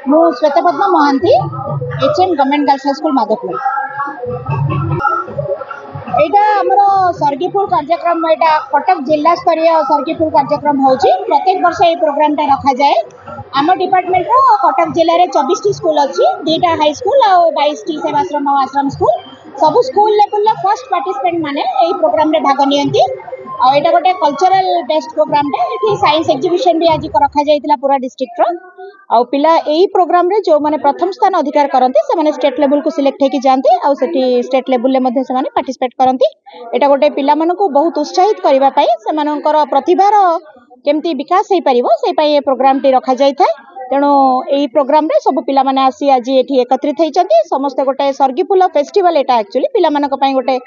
मु Shwetapadma Mahanti HM government girls high school Madhavpur. यहाँ आमर सर्गीपुर कार्यक्रम यहाँ कटक जिला स्तरीय सर्गीपुर कार्यक्रम हो प्रत्येक वर्ष ये प्रोग्राम रखा जाए। आम डिपार्टमेंट कटक जिले में 24 स्कूल अच्छी 2टा हाई स्कूल और 22 सेवाश्रम और आश्रम स्कूल सब स्कूल लेवल फर्स्ट पार्टिसिपेंट माने यही प्रोग्राम रे भाग नियंती। यहाँ गोटे कल्चरल बेस्ड प्रोग्राम ये साइंस एग्जिबिशन भी आज रखा जाइए पूरा डिस्ट्रिक्ट आउ पिला यही प्रोग्राम रे जो माने प्रथम स्थान अधिकार करते से स्टेट लेवल को सिलेक्ट होकर जाती आउ स्टेट लेवल में पार्टिसिपेट करती। यहाँ गोटे पिला मानकु बहुत उत्साहित करने से प्रतिभार केमती विकास हो पार से ये प्रोग्राम टी रखा जाए। तेणु यही प्रोग्राम रे सब पिला माने आसी आज ये एकत्रित होती समस्ते गोटे सर्गीफुल फेस्टिवल यहाँ एक्चुअली पिला गोटे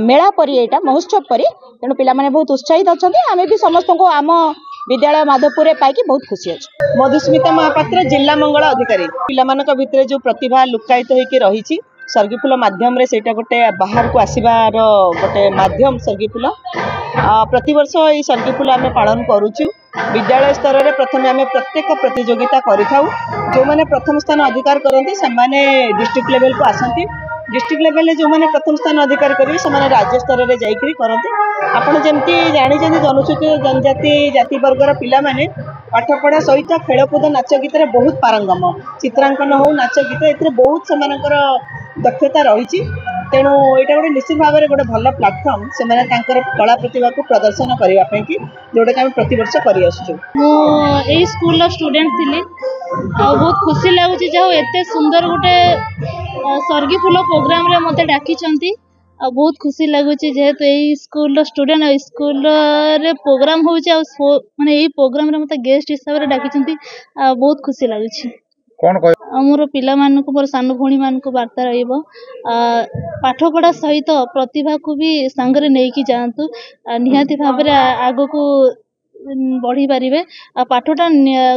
मेला परी यहाँ महोत्सव परी। तेणु पिला माने बहुत उत्साहित अच्छा आम भी समस्त को आम विद्यालय माधवपुर पाई बहुत खुशी अच्छे। मधुस्मिता महापात्र जिला मंगल अधिकारी पिला भितर जो प्रतिभा लुकायित होकर रही सर्गीफुल माध्यम रे सेटा गोटे बाहर को आसबार गोटे माध्यम सर्गीफुल प्रतिवर्ष ये सर्गीफुल आम पालन करुचु। विद्यालय स्तर में प्रथम आम प्रत्येक प्रतियोगिता करिथाउ जो माने प्रथम स्थान अधिकार करते से डिस्ट्रिक्ट लेवल को आसती। डिस्ट्रिक्ट लेवल जो मैंने प्रथम स्थान अधिकार करेंगे से राज्य स्तर में जाकर करते। आपड़ जमी जानते अनुसूचित जनजाति जाति वर्गर पिला माने पाठपढ़ा सहित खेलकूद नाच गीत बहुत पारंगम चित्रांकन हो नाच गीत ए बहुत से दक्षता रही। तेणु यहाँ गोटे निश्चित भाव में गोटे भल प्लाटफर्म से कला प्रतिभा को प्रदर्शन करने की जोटा कि प्रतिवर्ष कर स्कूल स्टूडेंट थी बहुत खुशी लगुच एत सुंदर गोटे सर्गीफुल प्रोग्राम रे मते डाकी बहुत खुशी लगुच जेहेतु यही स्कूल स्टूडेंट स्कूल रे प्रोग्राम हो माने यही प्रोग्राम रे मते गेस्ट हिसाब से डाकी बहुत खुशी लगुच। कौन मोर पिला मानकु मोर सान भौणी मानकु वार्ता रहिबो पाठपढ़ा सहित प्रतिभा को भी संगरे नेकी जातु निहाती भाव में आगो को बढ़ी पारे पाठटा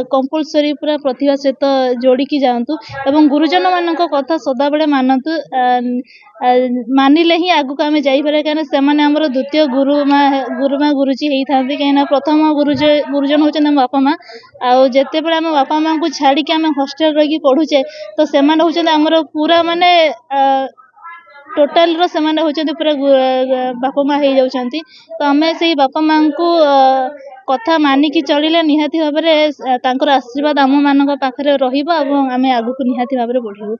कंपलसरी पूरा प्रतिभा सहित जोड़िकी जातु एवं गुरुजन मान कथा सदा बेले मानतु मानिले ही आगु आम जापर कहीं आमर द्वितीय गुरुमा गुरुजी होता कहीं प्रथम गुरुजन होती बापा माँ आते बड़े आम बापा माँ को छाड़ी आम हॉस्टल रही पढ़ुचे तो से आमर पूरा माने टोटाल होती पूरा बापा माँ हो जाती। तो आम से बापा माँ को कथा मानिकी चलिले निहाती भाव में आशीर्वाद आम मान पाखे रमें आगू निहाती भाव में बढ़ू।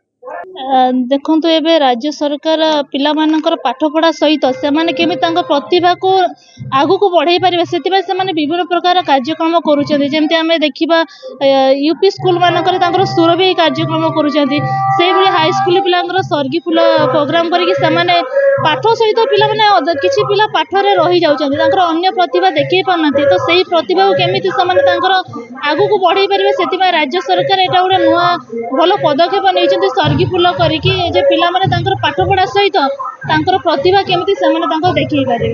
देखु एवं राज्य सरकार पिला मानकर पाठपढ़ा सहित से प्रतिभा को आगू को बढ़ाई पारे से विभिन्न प्रकार कार्यक्रम करुँच देखा यूपी स्कूल मानकर सुर भी कार्यक्रम करुँच हाई स्कूल पिला सर्गीफुल प्रोग्राम करके पाठ सहित पिला माने किसी पिला पाठरे रही जाउछन्ति अन्य प्रतिभा देखै पारना तो सही प्रतिभा को केमिति आगू को बढ़ाई पारे से राज्य सरकार एटा गोटे नुआ भल पदक्षेप नहीं सर्गीफुल करके पिला माने पाठपढ़ा सहित प्रतिभा केमिति देखै पारे।